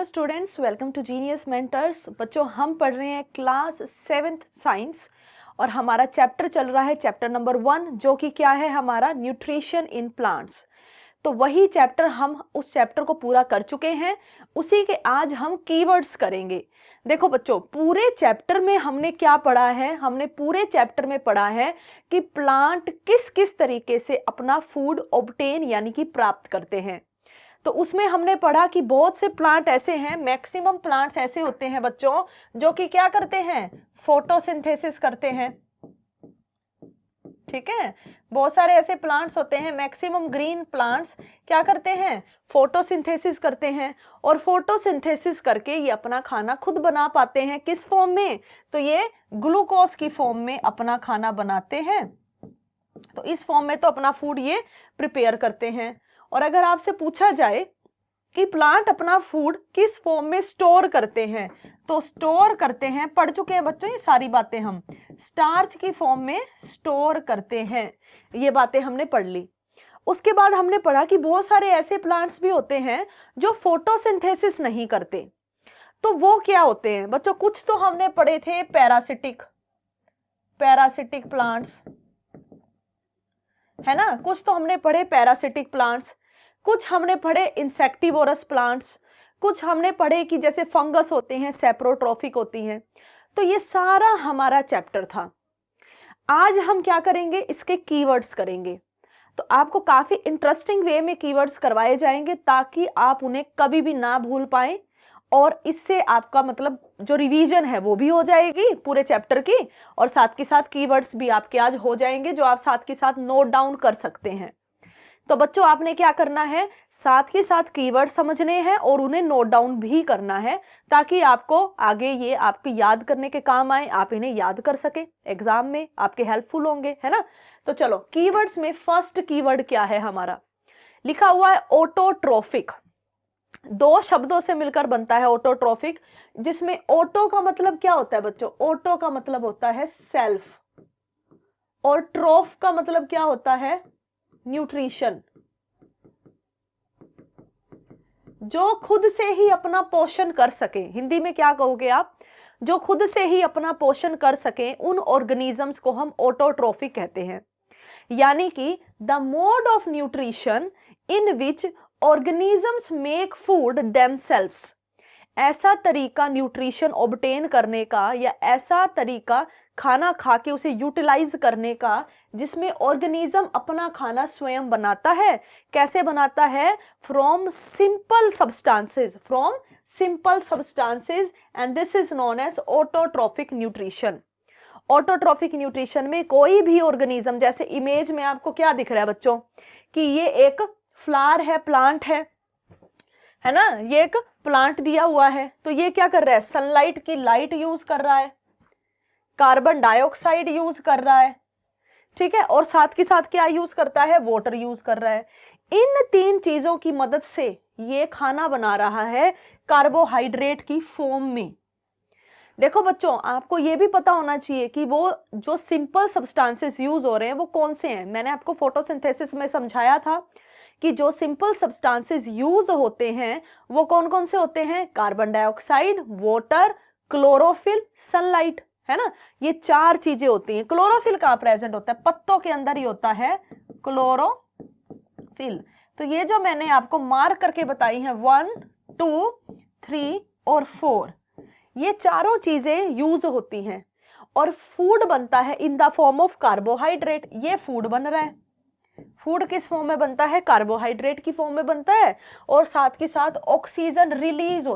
Hello students, welcome to Genius Mentors. बच्चों, हम पढ़ रहे हैं क्लास 7th साइंस और हमारा चैप्टर चल रहा है चैप्टर नंबर 1, जो कि क्या है हमारा न्यूट्रिशन इन प्लांट्स। तो वही चैप्टर हम उस चैप्टर को पूरा कर चुके हैं, उसी के आज हम कीवर्ड्स करेंगे। देखो बच्चों, पूरे चैप्टर में हमने क्या पढ़ा है? हमने पूरे चैप्टर में पढ़ा है कि प्लांट किस किस तरीके से अपना फूड ऑब्टेन यानी कि प्राप्त करते हैं। तो उसमें हमने पढ़ा कि बहुत से प्लांट ऐसे हैं, मैक्सिमम प्लांट्स ऐसे होते हैं बच्चों, जो कि क्या करते हैं? फोटोसिंथेसिस करते हैं। ठीक है, बहुत सारे ऐसे प्लांट्स होते हैं, मैक्सिमम ग्रीन प्लांट्स क्या करते हैं? फोटोसिंथेसिस करते हैं। और फोटोसिंथेसिस करके ये अपना खाना खुद बना पाते हैं। किस फॉर्म में? तो ये ग्लूकोज की फॉर्म में अपना खाना बनाते हैं। तो इस फॉर्म में तो अपना फूड ये प्रिपेयर करते हैं। और अगर आपसे पूछा जाए कि प्लांट अपना फूड किस फॉर्म में स्टोर करते हैं, तो स्टोर करते हैं, पढ़ चुके हैं बच्चों ये सारी बातें हम, स्टार्च की फॉर्म में स्टोर करते हैं। ये बातें हमने पढ़ ली। उसके बाद हमने पढ़ा कि बहुत सारे ऐसे प्लांट्स भी होते हैं जो फोटोसिंथेसिस नहीं करते। तो वो क्या होते हैं बच्चों? कुछ तो हमने पढ़े थे पैरासिटिक प्लांट्स, है ना। कुछ तो हमने पढ़े पैरासिटिक प्लांट्स, कुछ हमने पढ़े इंसेक्टिवोरस प्लांट्स, कुछ हमने पढ़े कि जैसे फंगस होते हैं, सेप्रोट्रॉफिक होती हैं। तो ये सारा हमारा चैप्टर था। आज हम क्या करेंगे? इसके कीवर्ड्स करेंगे। तो आपको काफी इंटरेस्टिंग वे में कीवर्ड्स करवाए जाएंगे ताकि आप उन्हें कभी भी ना भूल पाए, और इससे आपका मतलब जो रिवीजन है वो भी हो जाएगी पूरे चैप्टर की, और साथ के साथ कीवर्ड्स भी आपके आज हो जाएंगे जो आप साथ के साथ नोट डाउन कर सकते हैं। तो बच्चों, आपने क्या करना है? साथ के साथ कीवर्ड समझने हैं और उन्हें नोट डाउन भी करना है, ताकि आपको आगे ये आपके याद करने के काम आए, आप इन्हें याद कर सके, एग्जाम में आपके हेल्पफुल होंगे, है ना। तो चलो, कीवर्ड्स में फर्स्ट कीवर्ड क्या है हमारा? लिखा हुआ है ऑटोट्रोफिक। दो शब्दों से मिलकर बनता है ऑटोट्रोफिक, जिसमें ऑटो का मतलब क्या होता है बच्चों? ऑटो का मतलब होता है सेल्फ, और ट्रोफ का मतलब क्या होता है? न्यूट्रिशन। जो खुद से ही अपना पोषण कर सके, हिंदी में क्या कहोगे आप? जो खुद से ही अपना पोषण कर सके, उन ऑर्गेनिजम्स को हम ऑटोट्रोफिक कहते हैं। यानी कि the mode of nutrition in which organisms make food themselves. ऐसा तरीका न्यूट्रिशन ऑब्टेन करने का, या ऐसा तरीका खाना खा के उसे यूटिलाइज करने का, जिसमें ऑर्गेनिज्म अपना खाना स्वयं बनाता है। कैसे बनाता है? From simple substances, and this is known as autotrophic nutrition. Autotrophic nutrition में कोई भी ऑर्गेनिज्म, जैसे इमेज में आपको क्या दिख रहा है बच्चों कि ये एक फ्लावर है, प्लांट है ना। ये एक प्लांट दिया हुआ है, तो ये क्या कर रहा है? सनलाइट की लाइट यूज कर रहा है, कार्बन डाइऑक्साइड यूज कर रहा है, ठीक है, और साथ के साथ क्या यूज करता है? वाटर यूज कर रहा है। इन तीन चीजों की मदद से ये खाना बना रहा है कार्बोहाइड्रेट की फॉर्म में। देखो बच्चों, आपको ये भी पता होना चाहिए कि वो जो सिंपल सब्सटेंसेस यूज हो रहे हैं वो कौन से हैं। मैंने आपको फोटोसिंथेसिस में समझाया था कि जो सिंपल सब्सटेंसेस यूज होते हैं वो कौन कौन से होते हैं? Carbon dioxide, water, chlorophyll, sunlight, है ना। ये चार चीजें होती हैं। क्लोरोफिल कहाँ प्रेजेंट होता है? पत्तों के अंदर ही होता है क्लोरोफिल। तो ये जो मैंने आपको मार्क करके बताई है 1, 2, 3 और 4, ये चारों चीजें यूज होती हैं और फूड बनता है in the form of carbohydrate. ये फूड बन रहा है। फूड किस फॉर्म में बनता है? कार्बोहाइड्रेट की फॉर्म में बनता है, और साथ के साथ ऑक्सीजन रिलीज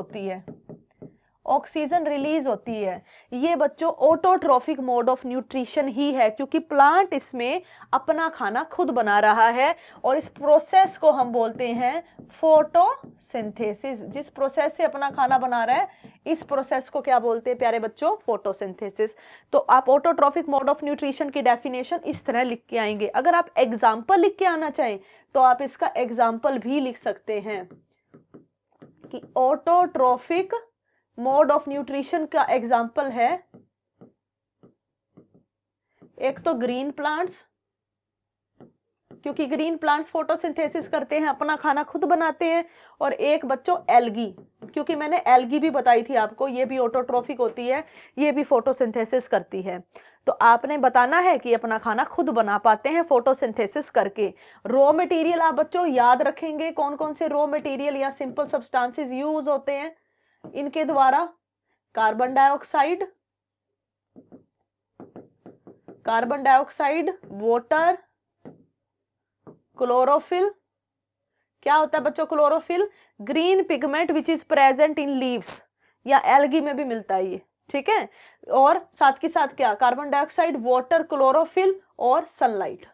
होती है। ये बच्चों ऑटोट्रोफिक मोड ऑफ न्यूट्रिशन ही है, क्योंकि प्लांट इसमें अपना खाना खुद बना रहा है, और इस प्रोसेस को हम बोलते हैं फोटोसिंथेसिस। जिस प्रोसेस से अपना खाना बना रहा है, इस प्रोसेस को क्या बोलते हैं प्यारे बच्चों? फोटोसिंथेसिस। तो आप ऑटोट्रोफिक मोड ऑफ न्यूट्रिशन की डेफिनेशन इस तरह लिख के आएंगे। अगर आप एग्जाम्पल लिख के आना चाहें तो आप इसका एग्जाम्पल भी लिख सकते हैं कि ऑटोट्रोफिक मोड ऑफ न्यूट्रिशन का एग्जाम्पल है, एक तो ग्रीन प्लांट्स, क्योंकि ग्रीन प्लांट्स फोटोसिंथेसिस करते हैं, अपना खाना खुद बनाते हैं। और एक बच्चों एल्गी, क्योंकि मैंने एल्गी भी बताई थी आपको, ये भी ऑटोट्रोफिक होती है, ये भी फोटोसिंथेसिस करती है। तो आपने बताना है कि अपना खाना खुद बना पाते हैं फोटोसिंथेसिस करके। रॉ मटेरियल आप बच्चों याद रखेंगे, कौन कौन से रॉ मटेरियल या सिंपल सब्सटेंसेस यूज होते हैं इनके द्वारा। Carbon dioxide, water, chlorophyll. क्या होता है बच्चों chlorophyll? Green pigment which is present in leaves, या एल्गी में भी मिलता है ये, ठीक है। और साथ के साथ क्या, कार्बन डाइऑक्साइड, वाटर, क्लोरोफिल और सनलाइट।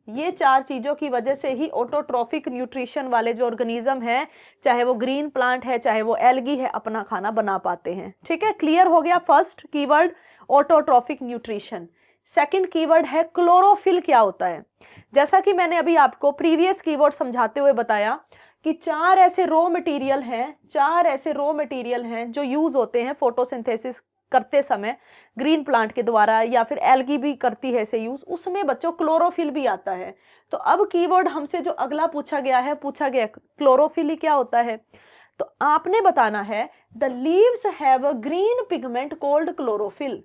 ये चार चीजों की वजह से ही ऑटोट्रोफिक न्यूट्रिशन वाले जो ऑर्गेनिज्म है, चाहे वो ग्रीन प्लांट है चाहे वो एल्गी है, अपना खाना बना पाते हैं। ठीक है, क्लियर हो गया first keyword autotrophic nutrition. Second keyword है क्लोरोफिल। क्या होता है? जैसा कि मैंने अभी आपको प्रीवियस कीवर्ड समझाते हुए बताया कि चार ऐसे रॉ मटेरियल हैं जो यूज होते हैं फोटोसिंथेसिस करते समय ग्रीन प्लांट के द्वारा, या फिर एल्गी भी करती है इसे यूज, उसमें बच्चों क्लोरोफिल भी आता है। तो अब कीवर्ड हमसे जो अगला पूछा गया क्लोरोफिल ही क्या होता है। तो आपने बताना है the leaves have a green pigment called chlorophyll.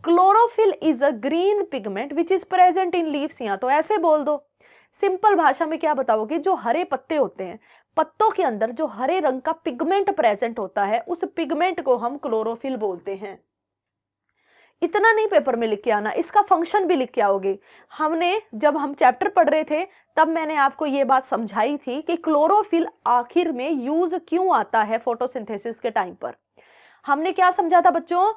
Chlorophyll is a green pigment which is present in leaves. या तो ऐसे बोल दो, सिंपल भाषा में क्या बताओगे, जो हरे पत्ते होते हैं, पत्तों के अंदर जो हरे रंग का पिगमेंट प्रेजेंट होता है, उस पिगमेंट को हम क्लोरोफिल बोलते हैं। इतना नहीं पेपर में लिख के आना, इसका फंक्शन भी लिख के आओगे। जब हम चैप्टर पढ़ रहे थे तब मैंने आपको ये बात समझाई थी कि क्लोरोफिल आखिर में यूज क्यों आता है फोटोसिंथेसिस के टाइम पर। हमने क्या समझा था बच्चों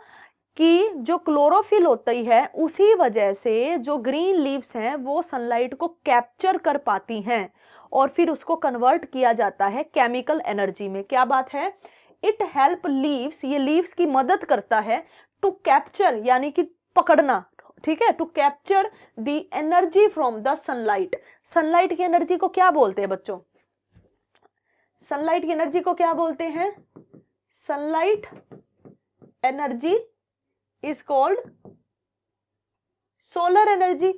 कि जो क्लोरोफिल होती है उसी वजह से जो ग्रीन लीव्स हैं वो सनलाइट को कैप्चर कर पाती हैं और फिर उसको कन्वर्ट किया जाता है केमिकल एनर्जी में। क्या बात है? इट हेल्प लीव्स, ये लीव्स की मदद करता है टू कैप्चर, यानी कि पकड़ना, ठीक है, to capture the energy from the sunlight. Sunlight की एनर्जी को क्या बोलते हैं बच्चों? सनलाइट की एनर्जी को क्या बोलते हैं? Sunlight energy is called solar energy.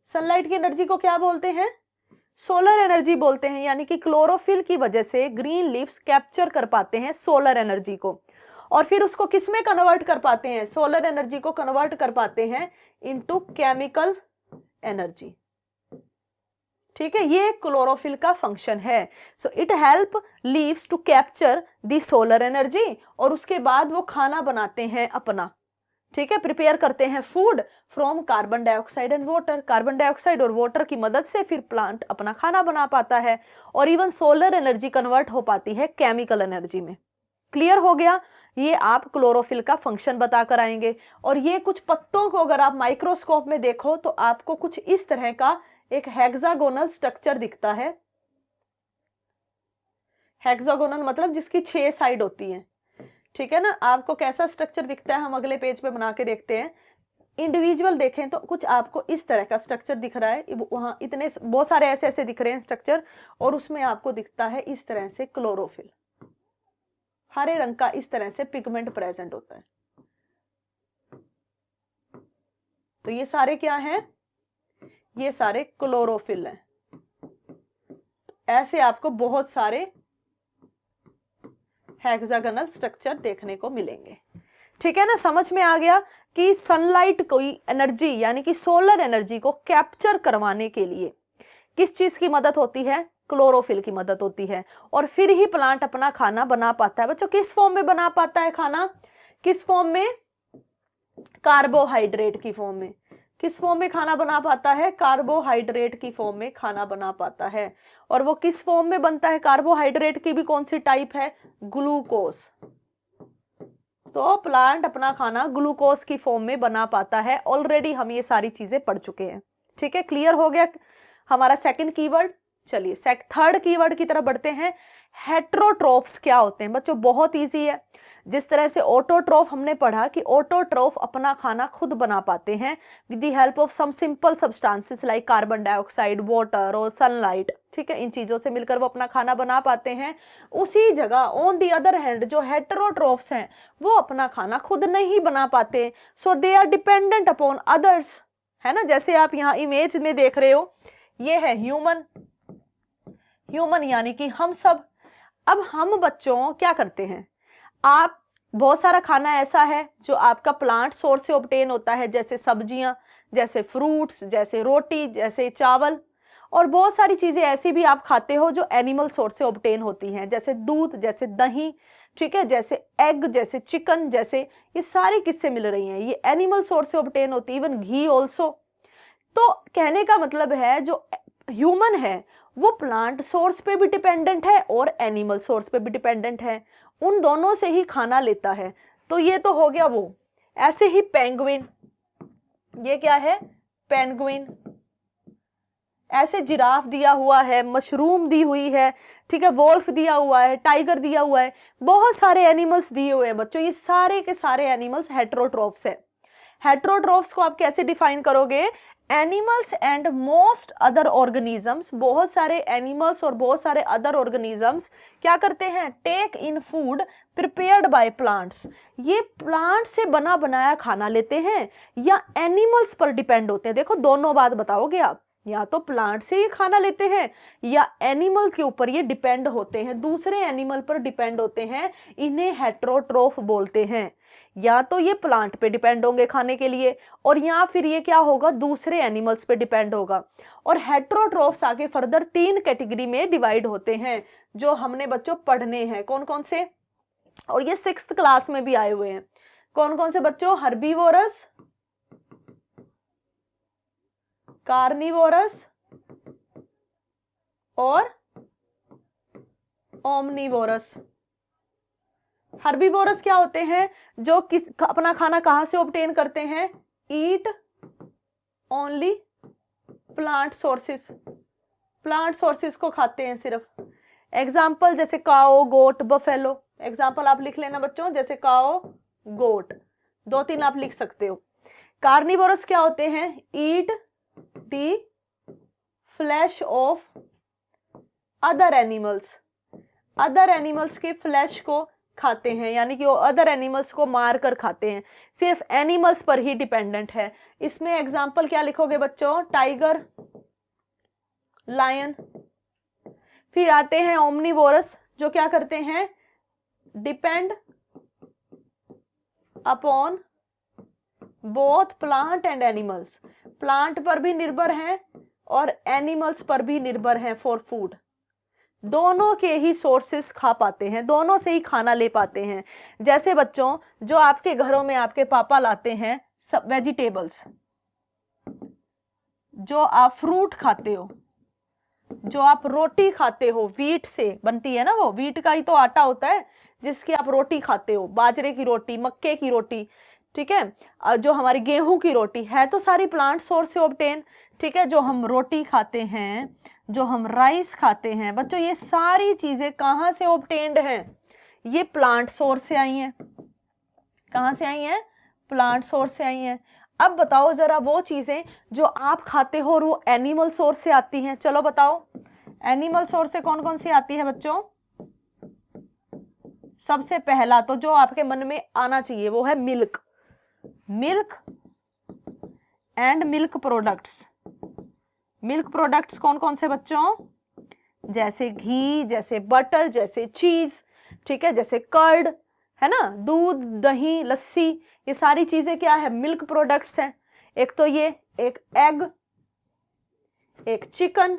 Sunlight की एनर्जी को क्या बोलते हैं? सोलर एनर्जी बोलते हैं। यानी कि क्लोरोफिल की वजह से ग्रीन लीव्स कैप्चर कर पाते हैं सोलर एनर्जी को, और फिर उसको किस में कन्वर्ट कर पाते हैं? सोलर एनर्जी को कन्वर्ट कर पाते हैं इनटू केमिकल एनर्जी। ठीक है, ये क्लोरोफिल का फंक्शन है। So it help leaves to capture the solar energy, और उसके बाद वो खाना बनाते हैं अपना, ठीक है, प्रिपेयर करते हैं food from carbon dioxide and water. Carbon dioxide और वाटर की मदद से फिर प्लांट अपना खाना बना पाता है, और इवन सोलर एनर्जी कन्वर्ट हो पाती है केमिकल एनर्जी में। क्लियर हो गया? ये आप क्लोरोफिल का फंक्शन बताकर आएंगे। और ये कुछ पत्तों को अगर आप माइक्रोस्कोप में देखो तो आपको कुछ इस तरह का एक हेक्सागोनल स्ट्रक्चर दिखता है। हेक्सागोनल मतलब जिसकी 6 साइड होती हैं, ठीक है ना। आपको कैसा स्ट्रक्चर दिखता है हम अगले पेज पे बना के देखते हैं। इंडिविजुअल देखें तो कुछ आपको इस तरह का स्ट्रक्चर दिख रहा है, वहां इतने बहुत सारे ऐसे ऐसे दिख रहे हैं स्ट्रक्चर, और उसमें आपको दिखता है इस तरह से क्लोरोफिल, हरे रंग का इस तरह से पिगमेंट प्रेजेंट होता है। तो ये सारे क्या हैं? ये सारे क्लोरोफिल हैं। ऐसे आपको बहुत सारे हेक्सागोनल स्ट्रक्चर देखने को मिलेंगे। ठीक है ना, समझ में आ गया कि सनलाइट कोई एनर्जी यानी कि सोलर एनर्जी को कैप्चर करवाने के लिए किस चीज की मदद होती है? क्लोरोफिल की मदद होती है, और फिर ही प्लांट अपना खाना बना पाता है। बच्चों किस फॉर्म में बना पाता है खाना? किस फॉर्म में? कार्बोहाइड्रेट की फॉर्म में। किस फॉर्म में खाना बना पाता है? कार्बोहाइड्रेट की फॉर्म में खाना बना पाता है। और वो किस फॉर्म में बनता है? कार्बोहाइड्रेट की भी कौन सी टाइप है? ग्लूकोज। तो प्लांट अपना खाना ग्लूकोज की फॉर्म में बना पाता है। ऑलरेडी हम ये सारी चीजें पढ़ चुके हैं। ठीक है, क्लियर हो गया हमारा सेकंड कीवर्ड। चलिए थर्ड कीवर्ड की तरफ बढ़ते हैं। हेट्रोट्रोफ्स क्या होते हैं बच्चों? बहुत इजी है। जिस तरह से ऑटोट्रोफ हमने पढ़ा कि ऑटोट्रोफ अपना खाना खुद बना पाते हैं with the help of some simple substances like carbon dioxide, water और सनलाइट। ठीक है, इन चीजों से मिलकर वो अपना खाना बना पाते हैं। उसी जगह ऑन द अदर हैंड जो हेट्रोट्रोफ्स हैं वो अपना खाना खुद नहीं बना पाते, so they are dependent upon others. है ना, जैसे आप यहाँ इमेज में देख रहे हो, ये है ह्यूमन, ह्यूमन यानी कि हम सब। अब हम बच्चों क्या करते हैं, आप बहुत सारा खाना ऐसा है जो आपका प्लांट सोर्स से ऑब्टेन होता है, जैसे सब्जियां, जैसे फ्रूट्स, जैसे रोटी, जैसे चावल, और बहुत सारी चीजें ऐसी भी आप खाते हो जो एनिमल सोर्स से ऑब्टेन होती हैं, जैसे दूध, जैसे दही, ठीक है, जैसे एग, जैसे चिकन, जैसे ये सारी किससे मिल रही हैं, ये एनिमल सोर्स से ऑब्टेन होती है, इवन घी ऑल्सो। तो कहने का मतलब है जो ह्यूमन है वो प्लांट सोर्स पे भी डिपेंडेंट है और एनिमल सोर्स पे भी डिपेंडेंट है, उन दोनों से ही खाना लेता है। तो ये तो हो गया वो। ऐसे ही पेंगुइन, ये क्या है, पेंगुइन। ऐसे जिराफ दिया हुआ है, मशरूम दी हुई है, ठीक है, वोल्फ दिया हुआ है, टाइगर दिया हुआ है, बहुत सारे एनिमल्स दिए हुए हैं बच्चों। ये सारे के सारे एनिमल्स हेटेरोट्रोफ्स है। हेटेरोट्रोफ्स को आप कैसे डिफाइन करोगे, animals and most other organisms, बहुत सारे एनिमल्स और बहुत सारे अदर ऑर्गेनिजम्स क्या करते हैं, take in food prepared by plants. ये प्लांट से बना बनाया खाना लेते हैं या एनिमल्स पर डिपेंड होते हैं। देखो दोनों बात बताओगे आप, या तो प्लांट से ये खाना लेते हैं या एनिमल के ऊपर ये डिपेंड होते हैं, दूसरे एनिमल पर डिपेंड होते हैं, इन्हें हेटेरोट्रोफ बोलते हैं। या तो ये प्लांट पे डिपेंड होंगे खाने के लिए, और या फिर ये क्या होगा, दूसरे एनिमल्स पे डिपेंड होगा। और हेटेरोट्रोफ्स आगे फर्दर 3 कैटेगरी में डिवाइड होते हैं जो हमने बच्चों पढ़ने हैं। कौन कौन से, और ये 6th क्लास में भी आए हुए हैं। कौन कौन से बच्चों, हर्बीवोरस, कार्निवोरस और ओमनीवोरस। हर्बीवोरस क्या होते हैं, जो अपना खाना कहां से ऑब्टेन करते हैं, eat only plant sources, plant sources को खाते हैं सिर्फ। एग्जाम्पल जैसे काओ, गोट, बफेलो, एग्जाम्पल आप लिख लेना बच्चों, जैसे काओ, गोट, 2-3 आप लिख सकते हो। कार्निवोरस क्या होते हैं, eat the flesh of other animals, other animals के फ्लैश को खाते हैं, यानी कि वो अदर एनिमल्स को मार कर खाते हैं, सिर्फ एनिमल्स पर ही डिपेंडेंट है। इसमें एग्जाम्पल क्या लिखोगे बच्चों, टाइगर, लायन। फिर आते हैं ओमनीवोरस, जो क्या करते हैं, depend upon both plant and animals, plant पर भी निर्भर हैं और एनिमल्स पर भी निर्भर हैं फॉर फूड। दोनों के ही सोर्सेस खा पाते हैं, दोनों से ही खाना ले पाते हैं। जैसे बच्चों जो आपके घरों में आपके पापा लाते हैं सब वेजिटेबल्स, जो आप फ्रूट खाते हो, जो आप रोटी खाते हो, व्हीट से बनती है ना, वो व्हीट का ही तो आटा होता है जिसकी आप रोटी खाते हो, बाजरे की रोटी, मक्के की रोटी, ठीक है, जो हमारी गेहूं की रोटी है तो सारी प्लांट सोर्स से ऑब्टेन, ठीक है। जो हम रोटी खाते हैं, जो हम राइस खाते हैं बच्चों, ये सारी चीजें कहां से ऑब्टेन्ड हैं, ये प्लांट सोर्स से आई हैं। कहां से आई हैं, प्लांट सोर्स से आई हैं। अब बताओ जरा वो चीजें जो आप खाते हो और वो एनिमल सोर्स से आती हैं, चलो बताओ एनिमल सोर्स से कौन कौन सी आती है बच्चों। सबसे पहला तो जो आपके मन में आना चाहिए वो है milk, milk and milk products. Milk products कौन कौन से बच्चों, जैसे घी, जैसे बटर, जैसे चीज, ठीक है, जैसे कर्ड, है ना, दूध, दही, लस्सी, ये सारी चीजें क्या है, मिल्क प्रोडक्ट्स हैं। एक तो ये, एक एग, एक चिकन,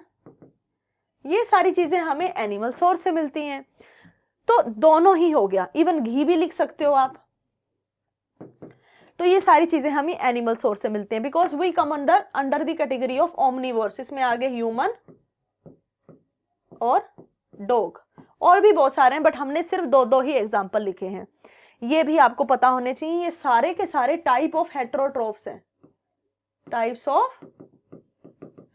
ये सारी चीजें हमें एनिमल सोर्स से मिलती हैं। तो दोनों ही हो गया, इवन घी भी लिख सकते हो आप। तो ये सारी चीजें हमें एनिमल सोर्स से मिलते हैं, because we come under the category of omnivores. इसमें आगे ह्यूमन और डॉग, और भी बहुत सारे हैं, बट हमने सिर्फ 2 ही एग्जाम्पल लिखे हैं। ये भी आपको पता होने चाहिए, ये सारे के सारे टाइप ऑफ हेटेरोट्रोफ्स हैं, टाइप्स ऑफ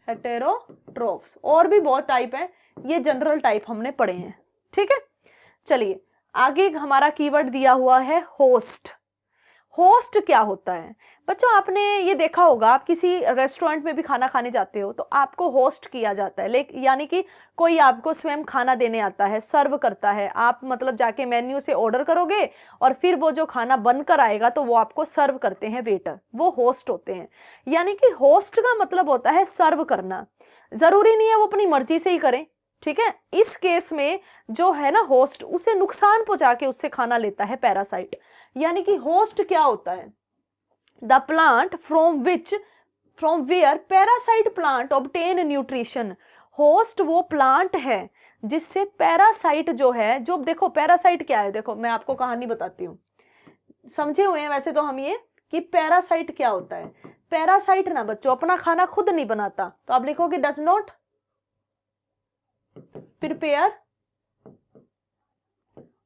हेटेरोट्रोफ्स। और भी बहुत टाइप है, ये जनरल टाइप हमने पढ़े हैं, ठीक है। चलिए आगे हमारा कीवर्ड दिया हुआ है होस्ट। होस्ट क्या होता है? बच्चों आपने ये देखा होगा, आप किसी रेस्टोरेंट में भी खाना खाने जाते हो तो आपको होस्ट किया जाता है, यानी कि कोई आपको स्वयं खाना देने आता है, सर्व करता है। आप मतलब जाके मेन्यू से ऑर्डर करोगे और फिर वो जो खाना बनकर आएगा तो वो आपको सर्व करते हैं वेटर, वो होस्ट होते हैं। यानी कि होस्ट का मतलब होता है सर्व करना। जरूरी नहीं है वो अपनी मर्जी से ही करें, ठीक है। इस केस में जो है ना होस्ट, उसे नुकसान पहुंचा के उससे खाना लेता है पैरासाइट। यानी कि होस्ट क्या होता है? The plant from where parasite plant obtain nutrition. Host वो प्लांट है जिससे पैरासाइट जो है, जो देखो पैरासाइट क्या है, देखो मैं आपको कहानी बताती हूँ, समझे हुए हैं वैसे तो हम ये कि पैरासाइट क्या होता है। पैरासाइट ना बच्चों अपना खाना खुद नहीं बनाता, तो आप लिखोगे does not prepare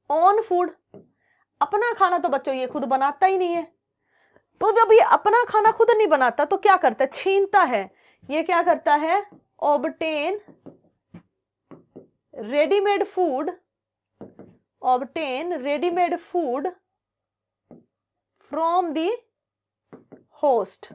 on food. अपना खाना तो बच्चों ये खुद बनाता ही नहीं है। तो जब ये अपना खाना खुद नहीं बनाता तो क्या करता है? छीनता है। ये क्या करता है? Obtain readymade food from the host,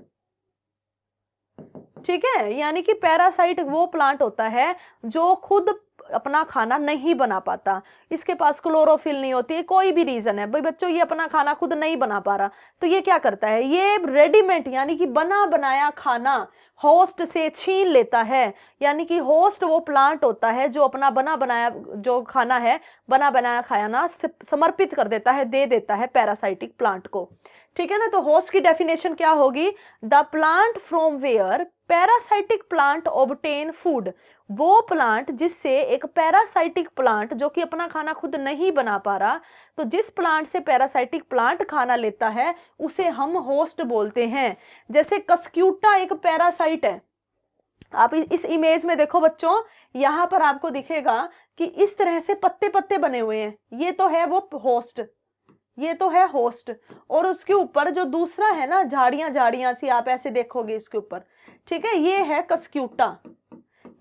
ठीक है। यानी कि पैरासाइट वो प्लांट होता है जो खुद अपना खाना नहीं बना पाता, इसके पास क्लोरोफिल नहीं होती, कोई भी रीजन है भाई बच्चों ये अपना खाना खुद नहीं बना पा रहा, तो ये क्या करता है? ये रेडीमेड यानी कि बना बनाया खाना होस्ट से छीन लेता है। यानी कि होस्ट वो प्लांट होता है जो अपना बना बनाया जो खाना है, बना बनाया खाना समर्पित कर देता है, दे देता है पैरासाइटिक प्लांट को, ठीक है ना। तो होस्ट की डेफिनेशन क्या होगी? The plant from where parasitic plant obtain food. वो प्लांट जिससे एक पैरासाइटिक प्लांट जो कि अपना खाना खुद नहीं बना पा रहा, तो जिस प्लांट से पैरासाइटिक प्लांट खाना लेता है उसे हम होस्ट बोलते हैं। जैसे कस्क्यूटा एक पैरासाइट है। आप इस इमेज में देखो बच्चों, यहां पर आपको दिखेगा कि इस तरह से पत्ते पत्ते बने हुए हैं, ये तो है वो होस्ट, ये तो है होस्ट। और उसके ऊपर जो दूसरा है ना झाड़ियां झाड़ियां सी, आप ऐसे देखोगे इसके ऊपर, ठीक है, ये है कस्क्यूटा,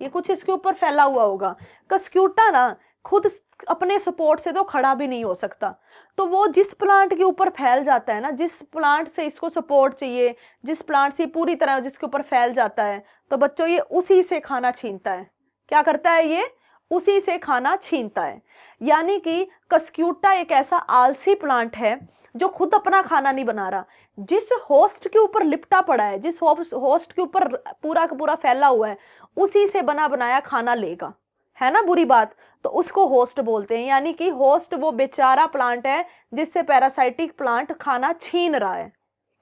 ये कुछ इसके ऊपर फैला हुआ होगा। कस्क्यूटा ना खुद अपने सपोर्ट से तो खड़ा भी नहीं हो सकता, तो वो जिस प्लांट के ऊपर फैल जाता है ना, जिस प्लांट से इसको सपोर्ट चाहिए, जिस प्लांट से पूरी तरह जिसके ऊपर फैल जाता है, तो बच्चों ये उसी से खाना छीनता है। क्या करता है? ये उसी से खाना छीनता है। यानी कि कस्क्यूटा एक ऐसा आलसी प्लांट है जो खुद अपना खाना नहीं बना रहा, जिस होस्ट के ऊपर लिपटा पड़ा है, जिस होस्ट के ऊपर पूरा का पूरा फैला हुआ है, उसी से बना बनाया खाना लेगा, है ना बुरी बात, तो उसको होस्ट बोलते हैं। यानी कि होस्ट वो बेचारा प्लांट है जिससे पैरासाइटिक प्लांट खाना छीन रहा है,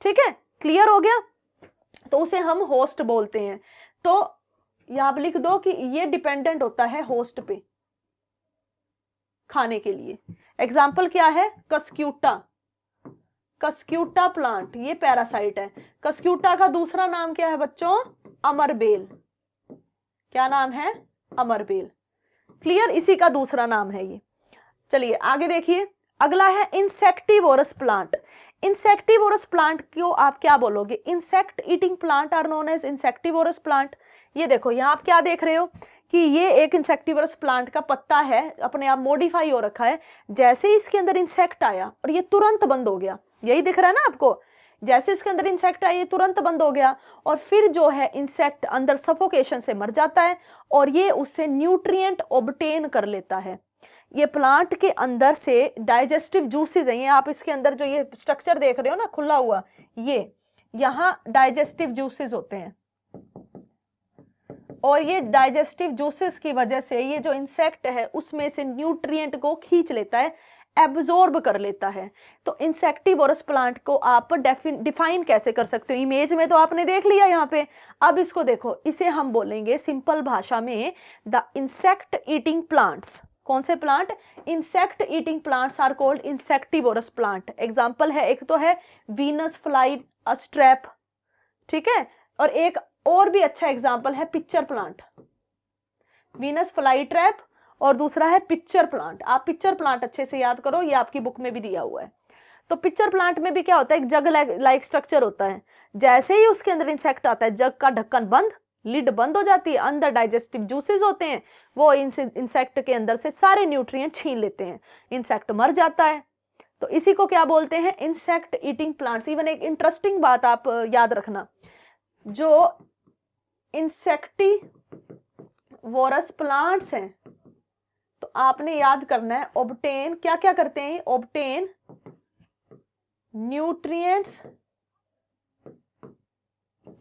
ठीक है, क्लियर हो गया। तो उसे हम होस्ट बोलते हैं। तो यहां लिख दो कि ये डिपेंडेंट होता है होस्ट पे खाने के लिए। एग्जाम्पल क्या है? कस्क्यूटा प्लांट ये पैरासाइट है। कस्क्यूटा का दूसरा नाम क्या है बच्चों? अमरबेल। क्या नाम है? अमरबेल। क्लियर, इसी का दूसरा नाम है ये। चलिए आगे देखिए, अगला है इंसेक्टिवोरस प्लांट। इंसेक्टिवोरस प्लांट को आप क्या बोलोगे? Insect eating plant are known as insectivorous plant. ये देखो यहाँ आप क्या देख रहे हो कि ये एक इंसेक्टिवोरस प्लांट का पत्ता है, अपने आप मॉडिफाई हो रखा है। जैसे ही इसके अंदर इंसेक्ट आया और ये तुरंत बंद हो गया, यही दिख रहा है ना आपको, जैसे इसके अंदर इंसेक्ट आया ये तुरंत बंद हो गया, और फिर जो है इंसेक्ट अंदर सफोकेशन से मर जाता है और ये उससे न्यूट्रिएंट ऑब्टेन कर लेता है। ये प्लांट के अंदर से डाइजेस्टिव जूसेस हैं, ये आप इसके अंदर जो ये स्ट्रक्चर देख रहे हो ना खुला हुआ, ये यहाँ डाइजेस्टिव जूसेस होते हैं, और ये डाइजेस्टिव जूसेस की वजह से ये जो इंसेक्ट है उसमें से न्यूट्रिएंट को खींच लेता है, एब्जॉर्ब कर लेता है। तो इंसेक्टिवोरस प्लांट को आप डिफाइन कैसे कर सकते हो? इमेज में तो आपने देख लिया यहाँ पे, अब इसको देखो, इसे हम बोलेंगे सिंपल भाषा में द इंसेक्ट ईटिंग प्लांट्स। कौन से plant? Insect eating plants are called insectivorous plant. Example है, एक तो है वीनस फ्लाई स्ट्रैप, ठीक है, और एक और भी अच्छा एग्जाम्पल है pitcher plant. Venus fly trap और दूसरा है पिक्चर प्लांट। आप पिक्चर प्लांट अच्छे से याद करो, ये आपकी बुक में भी दिया हुआ है। तो पिक्चर प्लांट में भी क्या होता है? एक जग लाइक स्ट्रक्चर होता है। जैसे ही उसके अंदर इंसेक्ट आता है, जग का ढक्कन बंद, लिड बंद हो जाती है, अंदर डाइजेस्टिव जूसेस होते हैं, वो इंसेक्ट के अंदर से सारे न्यूट्रिएंट छीन लेते हैं, इंसेक्ट मर जाता है। तो इसी को क्या बोलते हैं, इंसेक्ट ईटिंग प्लांट्स। इवन एक इंटरेस्टिंग बात आप याद रखना, जो इंसेक्टिवोरस प्लांट्स हैं तो आपने याद करना है ऑब्टेन, क्या क्या करते हैं, obtain nutrients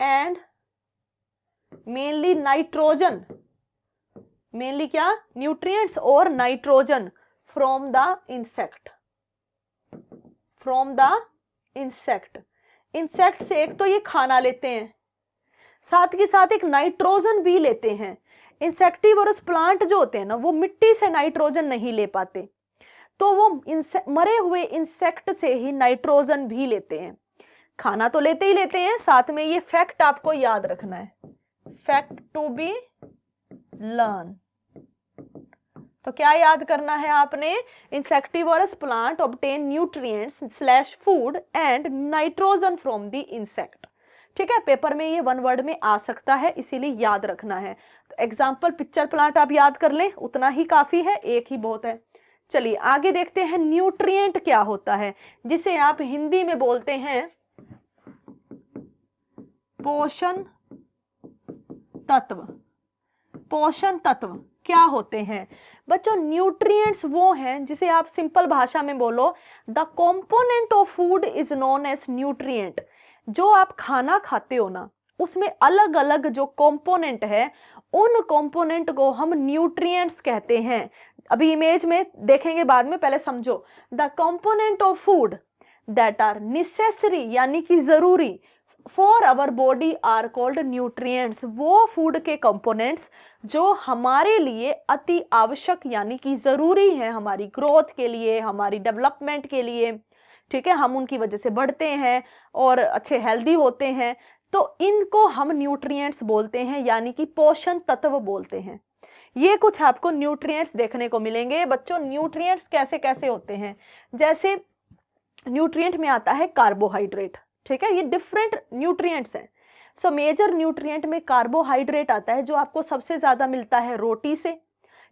and mainly nitrogen, mainly क्या, न्यूट्रिएंट्स और nitrogen from the insect, from the insect. Insect से एक तो ये खाना लेते हैं, साथ के साथ एक नाइट्रोजन भी लेते हैं। इंसेक्टिवोरस प्लांट जो होते हैं ना, वो मिट्टी से नाइट्रोजन नहीं ले पाते, तो वो मरे हुए इंसेक्ट से ही नाइट्रोजन भी लेते हैं। खाना तो लेते ही लेते हैं, साथ में ये फैक्ट आपको याद रखना है, फैक्ट टू बी लर्न। तो क्या याद करना है आपने, insectivorous plant obtain nutrients slash food and nitrogen from the insect. ठीक है, पेपर में ये वन वर्ड में आ सकता है, इसीलिए याद रखना है। तो एग्जाम्पल पिक्चर प्लांट आप याद कर लें, उतना ही काफी है, एक ही बहुत है। चलिए आगे देखते हैं न्यूट्रिएंट क्या होता है, जिसे आप हिंदी में बोलते हैं पोषण तत्व। पोषण तत्व क्या होते हैं बच्चों, न्यूट्रिएंट्स वो हैं जिसे आप सिंपल भाषा में बोलो, the component of food is known as nutrient. जो आप खाना खाते हो ना, उसमें अलग अलग जो कंपोनेंट है, उन कंपोनेंट को हम न्यूट्रिएंट्स कहते हैं। अभी इमेज में देखेंगे, बाद में, पहले समझो। The component of food that are necessary यानी कि जरूरी for our body are called nutrients. वो फूड के कंपोनेंट्स जो हमारे लिए अति आवश्यक यानी कि जरूरी है हमारी ग्रोथ के लिए, हमारी डेवलपमेंट के लिए। ठीक है, हम उनकी वजह से बढ़ते हैं और अच्छे हेल्दी होते हैं, तो इनको हम न्यूट्रिएंट्स बोलते हैं, यानी कि पोषण तत्व बोलते हैं। ये कुछ आपको न्यूट्रिएंट्स देखने को मिलेंगे बच्चों। न्यूट्रिएंट्स कैसे कैसे होते हैं, जैसे न्यूट्रिएंट में आता है कार्बोहाइड्रेट। ठीक है, ये डिफरेंट न्यूट्रिएंट्स हैं। सो मेजर न्यूट्रिएंट में कार्बोहाइड्रेट आता है, जो आपको सबसे ज्यादा मिलता है रोटी से।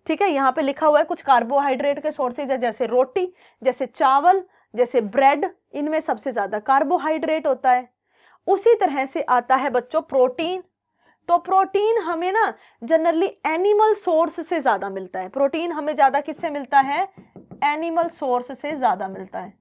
ठीक है, यहाँ पे लिखा हुआ है कुछ कार्बोहाइड्रेट के सोर्सेज है, जैसे रोटी, जैसे चावल, जैसे ब्रेड, इनमें सबसे ज्यादा कार्बोहाइड्रेट होता है। उसी तरह से आता है बच्चों प्रोटीन। तो प्रोटीन हमें ना जनरली एनिमल सोर्स से ज्यादा मिलता है। प्रोटीन हमें ज्यादा किससे मिलता है, एनिमल सोर्स से ज्यादा मिलता है।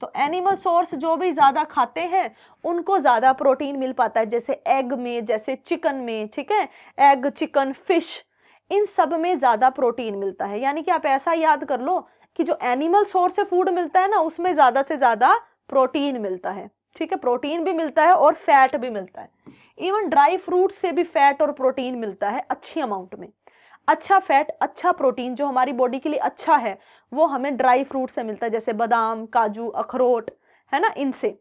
तो एनिमल सोर्स जो भी ज्यादा खाते हैं उनको ज्यादा प्रोटीन मिल पाता है, जैसे एग में, जैसे चिकन में। ठीक है, एग, चिकन, फिश, इन सब में ज्यादा प्रोटीन मिलता है। यानी कि आप ऐसा याद कर लो कि जो एनिमल सोर्स से फूड मिलता है ना, उसमें ज्यादा से ज्यादा प्रोटीन मिलता है। ठीक है, प्रोटीन भी मिलता है और फैट भी मिलता है। इवन ड्राई फ्रूट से भी फैट और प्रोटीन मिलता है अच्छी अमाउंट में। अच्छा फैट, अच्छा प्रोटीन जो हमारी बॉडी के लिए अच्छा है, वो हमें ड्राई फ्रूट से मिलता है, जैसे बादाम, काजू, अखरोट, है ना, इनसे।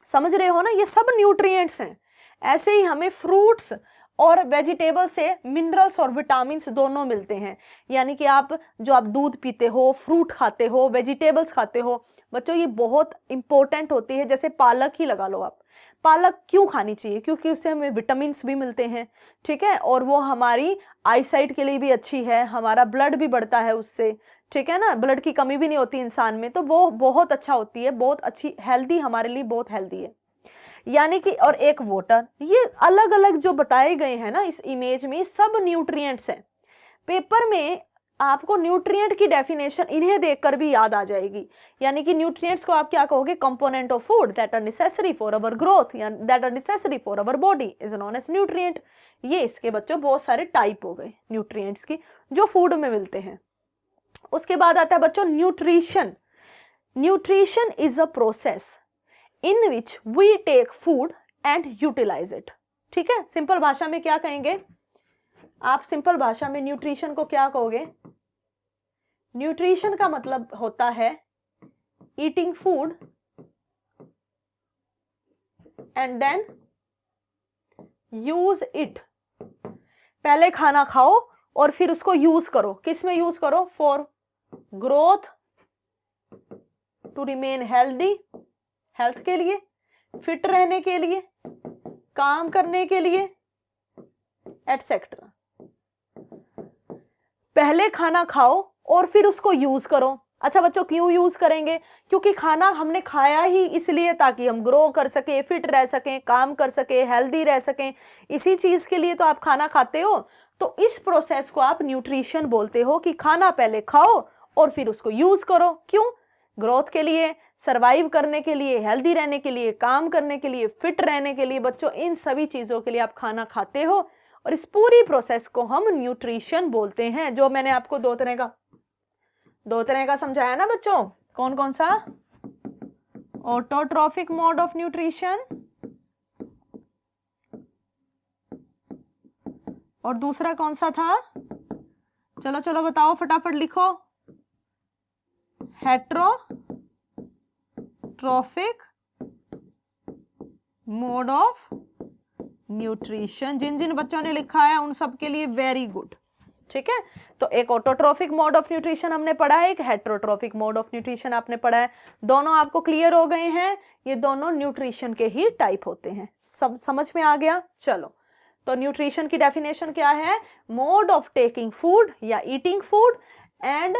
समझ रहे हो ना, ये सब न्यूट्रिएंट्स हैं। ऐसे ही हमें फ्रूट्स और वेजिटेबल से मिनरल्स और विटामिन्स दोनों मिलते हैं। यानी कि आप दूध पीते हो, फ्रूट खाते हो, वेजिटेबल्स खाते हो बच्चों, ये बहुत इंपॉर्टेंट होती है। जैसे पालक ही लगा लो आप, पालक क्यों खानी चाहिए, क्योंकि उससे हमें विटामिन्स भी मिलते हैं। ठीक है, और वो हमारी आईसाइट के लिए भी अच्छी है, हमारा ब्लड भी बढ़ता है उससे। ठीक है ना, ब्लड की कमी भी नहीं होती इंसान में, तो वो बहुत अच्छा होती है, बहुत अच्छी, हेल्दी, हमारे लिए बहुत हेल्दी है। यानी कि, और एक वाटर, ये अलग अलग जो बताए गए हैं ना इस इमेज में, सब न्यूट्रिएंट्स हैं। पेपर में आपको न्यूट्रिएंट की डेफिनेशन इन्हें देखकर भी याद आ जाएगी। यानी कि न्यूट्रिएंट्स को आप क्या कहोगे, component of food that are necessary for our growth, या that are necessary for our body is known as nutrient. ये इसके बच्चों बहुत सारे टाइप हो गए न्यूट्रिएंट्स की, जो फूड में मिलते हैं। उसके बाद आता है बच्चों nutrition. Nutrition is a process in which we take food and utilise it. ठीक है, सिंपल भाषा में क्या कहेंगे आप, सिंपल भाषा में न्यूट्रिशन को क्या कहोगे, न्यूट्रिशन का मतलब होता है eating food and then use it. पहले खाना खाओ और फिर उसको यूज करो। किस में यूज करो, for growth, to remain healthy, health के लिए, फिट रहने के लिए, काम करने के लिए, एटसेट्रा। पहले खाना खाओ और फिर उसको यूज करो। अच्छा बच्चों, क्यों यूज करेंगे? क्योंकि खाना हमने खाया ही इसलिए ताकि हम ग्रो कर सके, फिट रह सकें, काम कर सके, हेल्दी रह सकें, इसी चीज के लिए तो आप खाना खाते हो। तो इस प्रोसेस को आप न्यूट्रिशन बोलते हो कि खाना पहले खाओ और फिर उसको यूज करो। क्यों? ग्रोथ के लिए, सरवाइव करने के लिए, हेल्दी रहने के लिए, काम करने के लिए, फिट रहने के लिए। बच्चों इन सभी चीजों के लिए आप खाना खाते हो और इस पूरी प्रोसेस को हम न्यूट्रिशन बोलते हैं। जो मैंने आपको दो तरह का समझाया ना बच्चों, कौन कौन सा? ऑटोट्रॉफिक मोड ऑफ न्यूट्रिशन और दूसरा कौन सा था? चलो चलो बताओ, फटाफट लिखो। Heterotrophic mode of nutrition. जिन जिन बच्चों ने लिखा है उन सब के लिए वेरी गुड। ठीक है, तो एक ऑटोट्रॉफिक मोड ऑफ न्यूट्रिशन हमने पढ़ा है, एक हेट्रोट्रॉफिक मोड ऑफ न्यूट्रिशन आपने पढ़ा है। दोनों आपको क्लियर हो गए हैं? ये दोनों न्यूट्रिशन के ही टाइप होते हैं। सब समझ में आ गया? चलो, तो न्यूट्रिशन की डेफिनेशन क्या है? मोड ऑफ टेकिंग फूड या eating food and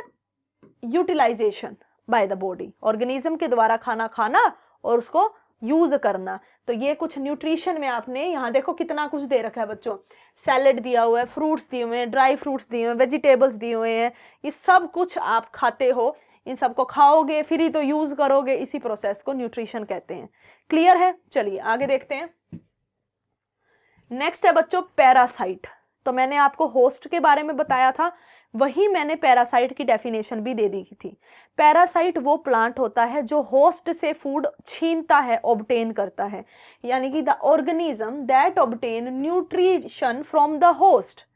utilisation by the body. Organism के द्वारा खाना खाना और उसको यूज करना। तो ये कुछ न्यूट्रिशन में आपने यहाँ देखो कितना कुछ दे रखा है बच्चों। सैलेड दिया हुआ है, फ्रूट्स दिए हुए हैं, ड्राई फ्रूट्स दिए हुए हैं, वेजिटेबल्स दिए हुए हैं। ये सब कुछ आप खाते हो, इन सबको खाओगे फिर ही तो यूज करोगे। इसी प्रोसेस को न्यूट्रिशन कहते हैं। क्लियर है? चलिए आगे देखते हैं। नेक्स्ट है बच्चों पैरासाइट। तो मैंने आपको होस्ट के बारे में बताया था, वही मैंने पैरासाइट की डेफिनेशन भी दे दी थी। पैरासाइट वो प्लांट होता है जो होस्ट से फूड छीनता है, ऑब्टेन करता है, यानी कि the organism that obtain nutrition from the host.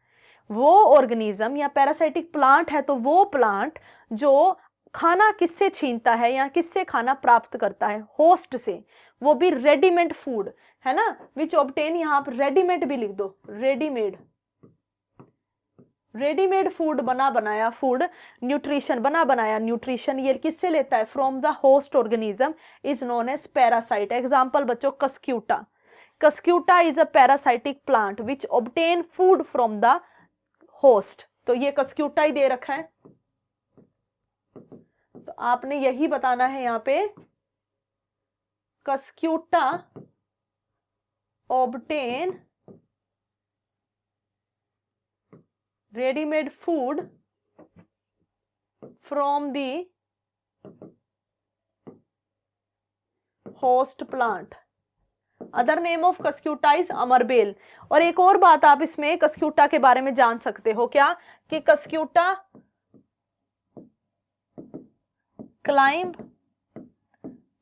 वो ऑर्गेनिज्म या पैरासाइटिक प्लांट है तो वो प्लांट जो खाना किससे छीनता है या किससे खाना प्राप्त करता है? होस्ट से। वो भी रेडीमेड फूड है ना, विच ऑब्टेन, यहाँ आप रेडीमेड भी लिख दो, रेडीमेड फूड, बना बनाया फूड, न्यूट्रिशन, बना बनाया न्यूट्रिशन, ये किससे लेता है? From the host organism is known as parasite. Example बच्चों cuscuta. Cuscuta is a parasitic plant which obtain food from the host. तो ये कस्क्यूटा ही दे रखा है, तो आपने यही बताना है यहाँ पे, Cuscuta obtain ready-made food from the host plant. Other name of Cuscuta is अमरबेल। और एक और बात आप इसमें कस्क्यूटा के बारे में जान सकते हो क्या, कि Cuscuta climb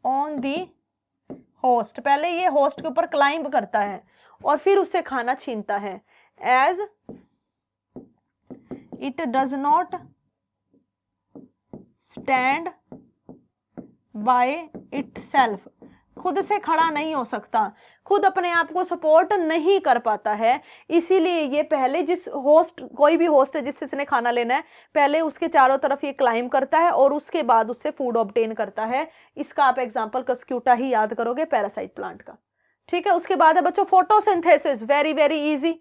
on the host. पहले ये होस्ट के ऊपर क्लाइंब करता है और फिर उससे खाना छीनता है। As it does not stand by itself, खुद से खड़ा नहीं हो सकता, खुद अपने आप को सपोर्ट नहीं कर पाता है, इसीलिए ये पहले जिस होस्ट, कोई भी होस्ट है जिससे इसने खाना लेना है, पहले उसके चारों तरफ ये क्लाइंब करता है और उसके बाद उससे फूड ऑब्टेन करता है। इसका आप एग्जांपल कस्क्यूटा ही याद करोगे पैरासाइट प्लांट का। ठीक है, उसके बाद है बच्चों photosynthesis. Very very easy.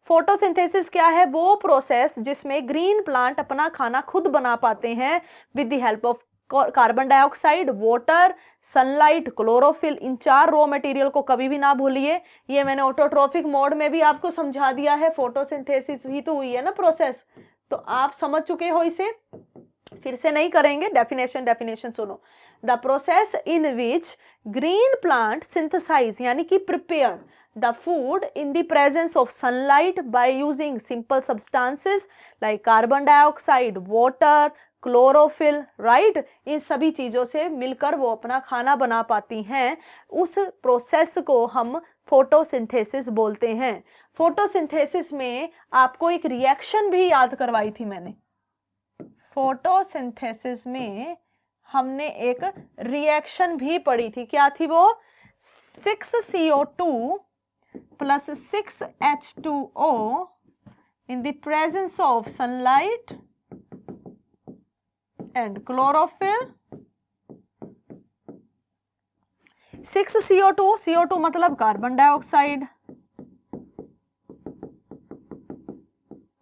Photosynthesis क्या है? वो प्रोसेस जिसमें ग्रीन प्लांट अपना खाना खुद बना पाते हैं with the help of carbon dioxide, water, sunlight, chlorophyll. In 4 raw material को कभी भी ना भूलिए। ये मैंने ऑटोट्रॉफिक मोड में भी आपको समझा दिया है, फोटोसिंथेसिस ही तो हुई है ना प्रोसेस, तो आप समझ चुके हो इसे, फिर से नहीं करेंगे। डेफिनेशन सुनो। The process in which green plant synthesise यानी कि prepare the food in the presence of sunlight by using simple substances like carbon dioxide, water, chlorophyll, right? इन सभी चीजों से मिलकर वो अपना खाना बना पाती हैं। उस प्रोसेस को हम फोटोसिंथेसिस बोलते हैं। फोटोसिंथेसिस में आपको एक रिएक्शन भी याद करवाई थी मैंने। फोटोसिंथेसिस में हमने एक रिएक्शन भी पढ़ी थी, क्या थी वो? 6CO2 plus 6H2O in the presence of sunlight and chlorophyll। 6CO2, CO2 मतलब कार्बन डाइऑक्साइड,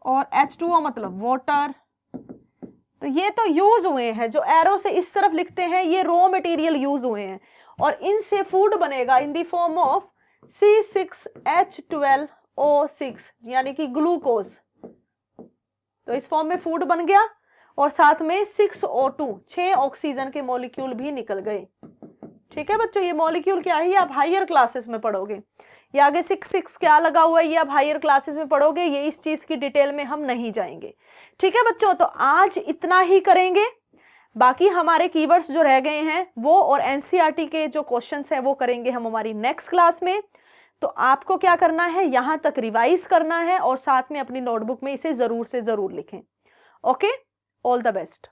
और H2O मतलब वाटर, तो ये तो यूज हुए हैं, जो एरो से इस तरफ लिखते हैं ये रॉ मटेरियल यूज हुए हैं, और इनसे फूड बनेगा in the form of C6H12O6 यानी कि ग्लूकोज। तो इस फॉर्म में फूड बन गया और साथ में 6O2 6 ऑक्सीजन के मॉलिक्यूल भी निकल गए। ठीक है बच्चों, ये मॉलिक्यूल क्या है ये आप हायर क्लासेस में पढ़ोगे, ये आगे 6 क्या लगा हुआ है ये आप हायर क्लासेस में पढ़ोगे, ये इस चीज की डिटेल में हम नहीं जाएंगे। ठीक है बच्चों, तो आज इतना ही करेंगे, बाकी हमारे कीवर्ड्स जो रह गए हैं वो और एनसीईआरटी के जो क्वेश्चंस हैं वो करेंगे हम हमारी नेक्स्ट क्लास में। तो आपको क्या करना है, यहां तक रिवाइज करना है और साथ में अपनी नोटबुक में इसे जरूर से जरूर लिखें। Okay, all the best.